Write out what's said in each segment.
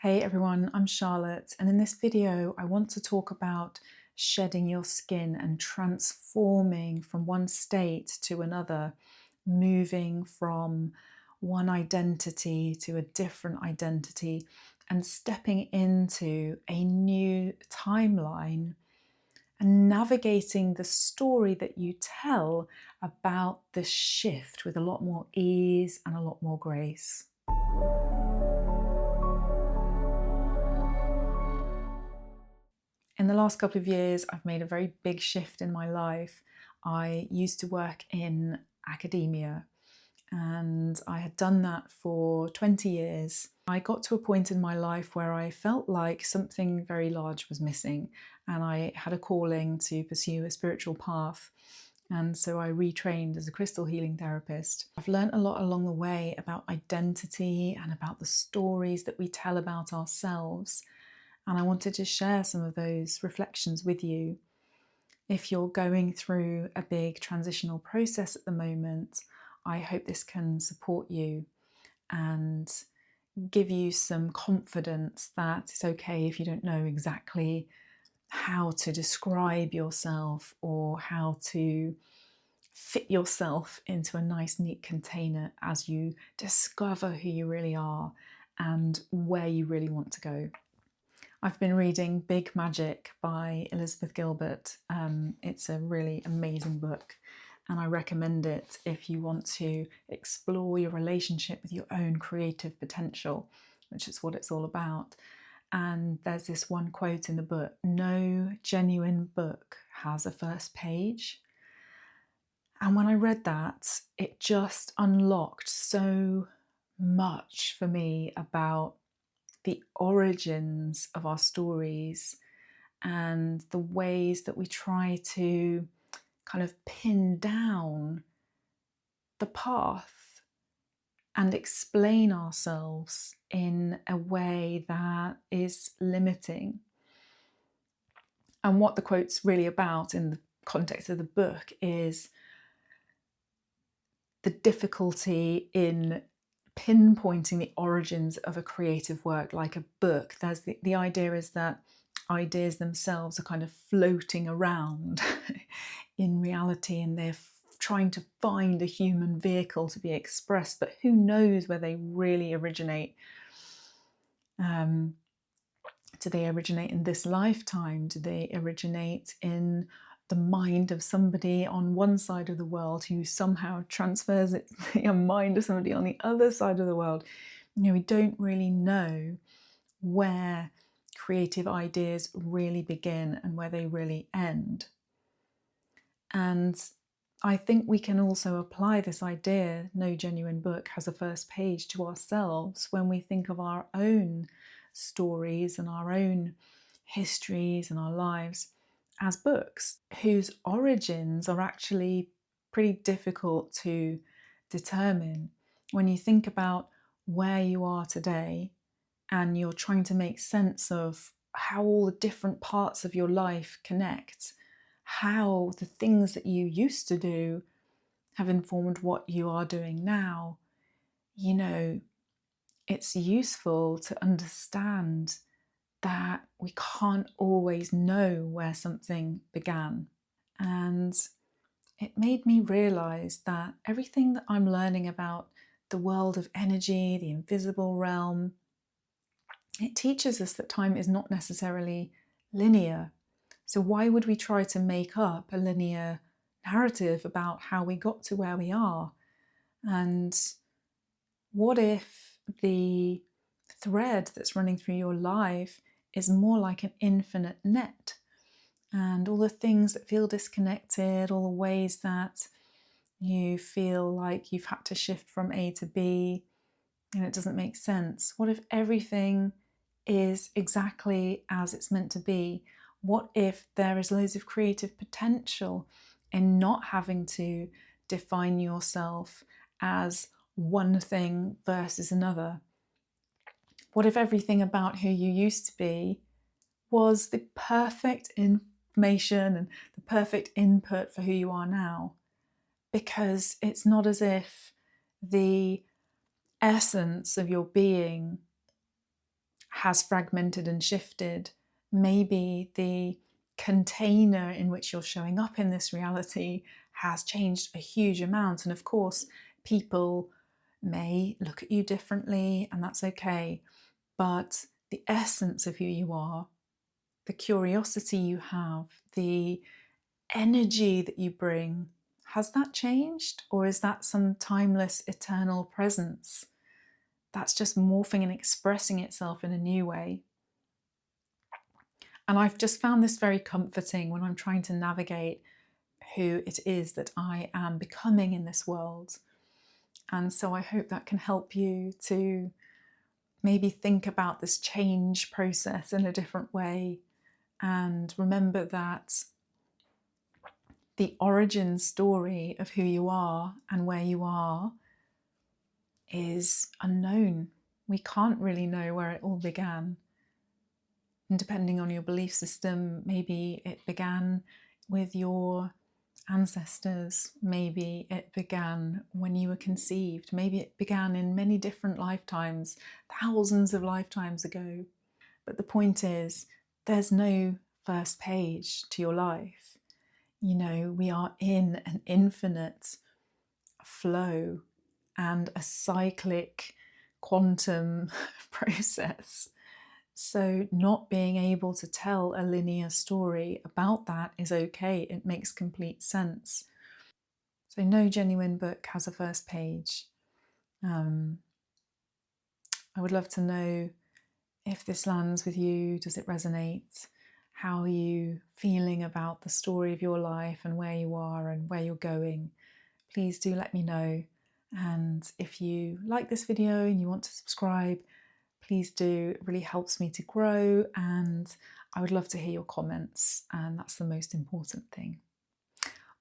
Hey everyone, I'm Charlotte, and in this video I want to talk about shedding your skin and transforming from one state to another, moving from one identity to a different identity and stepping into a new timeline and navigating the story that you tell about this shift with a lot more ease and a lot more grace. In the last couple of years, I've made a very big shift in my life. I used to work in academia and I had done that for 20 years. I got to a point in my life where I felt like something very large was missing and I had a calling to pursue a spiritual path. And so I retrained as a crystal healing therapist. I've learned a lot along the way about identity and about the stories that we tell about ourselves. And I wanted to share some of those reflections with you. If you're going through a big transitional process at the moment, I hope this can support you and give you some confidence that it's okay if you don't know exactly how to describe yourself or how to fit yourself into a nice, neat container as you discover who you really are and where you really want to go. I've been reading Big Magic by Elizabeth Gilbert. It's a really amazing book and I recommend it if you want to explore your relationship with your own creative potential, which is what it's all about. And there's this one quote in the book: "No genuine book has a first page." And when I read that, it just unlocked so much for me about the origins of our stories and the ways that we try to kind of pin down the path and explain ourselves in a way that is limiting. And what the quote's really about in the context of the book is the difficulty in pinpointing the origins of a creative work like a book. There's the idea is that ideas themselves are kind of floating around in reality and they're trying to find a human vehicle to be expressed, but who knows where they really originate. Do they originate in this lifetime? Do they originate in the mind of somebody on one side of the world who somehow transfers it to the mind of somebody on the other side of the world? We don't really know where creative ideas really begin and where they really end. And I think we can also apply this idea, no genuine book has a first page, to ourselves when we think of our own stories and our own histories and our lives as books whose origins are actually pretty difficult to determine. When you think about where you are today and you're trying to make sense of how all the different parts of your life connect, how the things that you used to do have informed what you are doing now, it's useful to understand that we can't always know where something began. And it made me realize that everything that I'm learning about the world of energy, the invisible realm, it teaches us that time is not necessarily linear. So why would we try to make up a linear narrative about how we got to where we are? And what if the thread that's running through your life is more like an infinite net? And all the things that feel disconnected, all the ways that you feel like you've had to shift from A to B and it doesn't make sense. What if everything is exactly as it's meant to be? What if there is loads of creative potential in not having to define yourself as one thing versus another? What if everything about who you used to be was the perfect information and the perfect input for who you are now? Because it's not as if the essence of your being has fragmented and shifted. Maybe the container in which you're showing up in this reality has changed a huge amount. And of course, people may look at you differently, and that's okay. But the essence of who you are, the curiosity you have, the energy that you bring, has that changed? Or is that some timeless, eternal presence that's just morphing and expressing itself in a new way? And I've just found this very comforting when I'm trying to navigate who it is that I am becoming in this world. And so I hope that can help you to maybe think about this change process in a different way, and remember that the origin story of who you are and where you are is unknown. We can't really know where it all began. And depending on your belief system, maybe it began with your ancestors, maybe it began when you were conceived, maybe it began in many different lifetimes, thousands of lifetimes ago. But the point is, there's no first page to your life. You know, we are in an infinite flow and a cyclic quantum process. So not being able to tell a linear story about that is okay. It makes complete sense. So no genuine book has a first page. I would love to know if this lands with you. Does it resonate? How are you feeling about the story of your life and where you are and where you're going? Please do let me know. And if you like this video and you want to subscribe, please do. It really helps me to grow, and I would love to hear your comments, and that's the most important thing.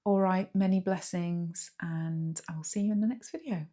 All right, many blessings, and I will see you in the next video.